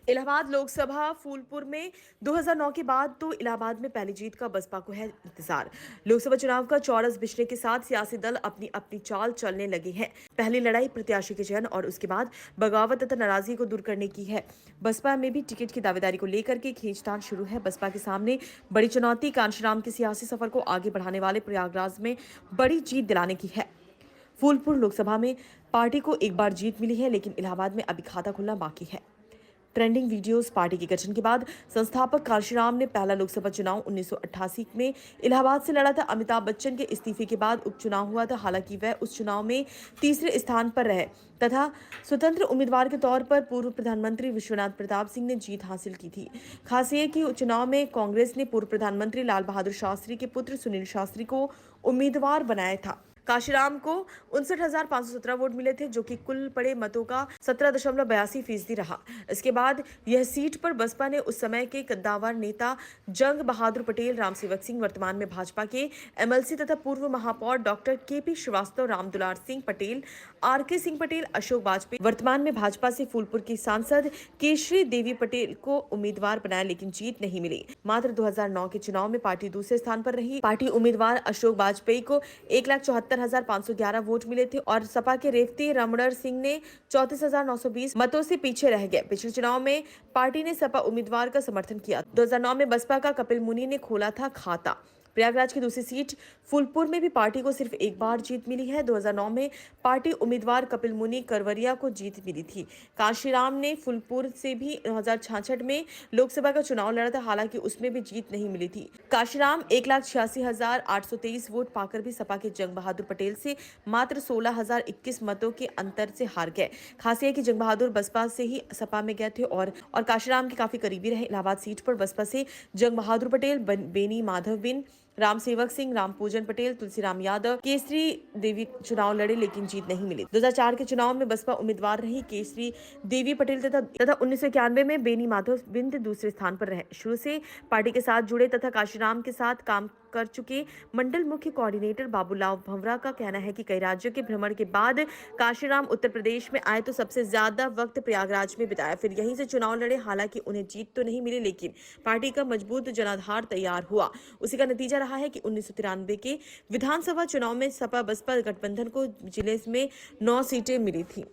इलाहाबाद लोकसभा फूलपुर में 2009 के बाद तो इलाहाबाद में पहली जीत का बसपा को है इंतजार। लोकसभा चुनाव का चौरस बिछने के साथ सियासी दल अपनी अपनी चाल चलने लगे हैं। पहली लड़ाई प्रत्याशी के चयन और उसके बाद बगावत तथा नाराजगी को दूर करने की है। बसपा में भी टिकट की दावेदारी को लेकर के खींचतान शुरू है। बसपा के सामने बड़ी चुनौती कांशीराम के सियासी सफर को आगे बढ़ाने वाले प्रयागराज में बड़ी जीत दिलाने की है। फूलपुर लोकसभा में पार्टी को एक बार जीत मिली है, लेकिन इलाहाबाद में अभी खाता खुलना बाकी है। Trending videos. पार्टी के गठन के बाद संस्थापक कांशीराम ने पहला लोकसभा चुनाव 1988 में इलाहाबाद से लड़ा था। अमिताभ बच्चन के इस्तीफे के बाद उपचुनाव हुआ था। हालांकि वह उस चुनाव में तीसरे स्थान पर रहे तथा स्वतंत्र उम्मीदवार के तौर पर पूर्व प्रधानमंत्री विश्वनाथ प्रताप सिंह ने जीत हासिल की थी। खास ये कि चुनाव में कांग्रेस ने पूर्व प्रधानमंत्री लाल बहादुर शास्त्री के पुत्र सुनील शास्त्री को उम्मीदवार बनाया था। कांशीराम को 59,517 वोट मिले थे, जो कि कुल पड़े मतों का 17.82% रहा। इसके बाद यह सीट पर बसपा ने उस समय के कद्दावर नेता जंग बहादुर पटेल, राम सेवक सिंह, वर्तमान में भाजपा के एमएलसी तथा पूर्व महापौर डॉक्टर केपी श्रीवास्तव, रामदुलार सिंह पटेल, आरके सिंह पटेल, अशोक वाजपेयी, वर्तमान में भाजपा से फूलपुर की सांसद केशरी देवी पटेल को उम्मीदवार बनाया, लेकिन जीत नहीं मिली। मात्र 2009 के चुनाव में पार्टी दूसरे स्थान पर रही। पार्टी उम्मीदवार अशोक वाजपेयी को 1,74,511 वोट मिले थे और सपा के रेवती रमणर सिंह ने 34,920 मतों से पीछे रह गए। पिछले चुनाव में पार्टी ने सपा उम्मीदवार का समर्थन किया। 2009 में बसपा का कपिल मुनि ने खोला था खाता। प्रयागराज की दूसरी सीट फूलपुर में भी पार्टी को सिर्फ एक बार जीत मिली है। 2009 में पार्टी उम्मीदवार कपिल मुनि करवरिया को जीत मिली थी। कांशीराम ने फूलपुर से भी 2066 में लोकसभा का चुनाव लड़ा था, हालांकि उसमें भी जीत नहीं मिली थी। कांशीराम 1,86,823 वोट पाकर भी सपा के जंग बहादुर पटेल से मात्र 16,021 मतों के अंतर से हार गए। खास है कि जंग बहादुर बसपा से ही सपा में गए थे और कांशीराम के काफी करीबी रहे। इलाहाबाद सीट पर बसपा से जंग बहादुर पटेल, बेनी माधव बिन, राम सेवक सिंह, राम पूजन पटेल, तुलसीराम यादव, केसरी देवी चुनाव लड़े, लेकिन जीत नहीं मिली। 2004 के चुनाव में बसपा उम्मीदवार रही केसरी देवी पटेल तथा 1991 में बेनी माधव बिंद दूसरे स्थान पर रहे। शुरू से पार्टी के साथ जुड़े तथा कांशीराम के साथ काम कर चुके मंडल मुख्य कोऑर्डिनेटर बाबूलाल भंवरा का कहना है कि कई राज्यों के भ्रमण के बाद कांशीराम उत्तर प्रदेश में आए तो सबसे ज्यादा वक्त प्रयागराज में बिताया, फिर यहीं से चुनाव लड़े। हालांकि उन्हें जीत तो नहीं मिली, लेकिन पार्टी का मजबूत जनाधार तैयार हुआ। उसी का नतीजा रहा है कि 1993 के विधानसभा चुनाव में सपा बसपा गठबंधन को जिले में 9 सीटें मिली थी।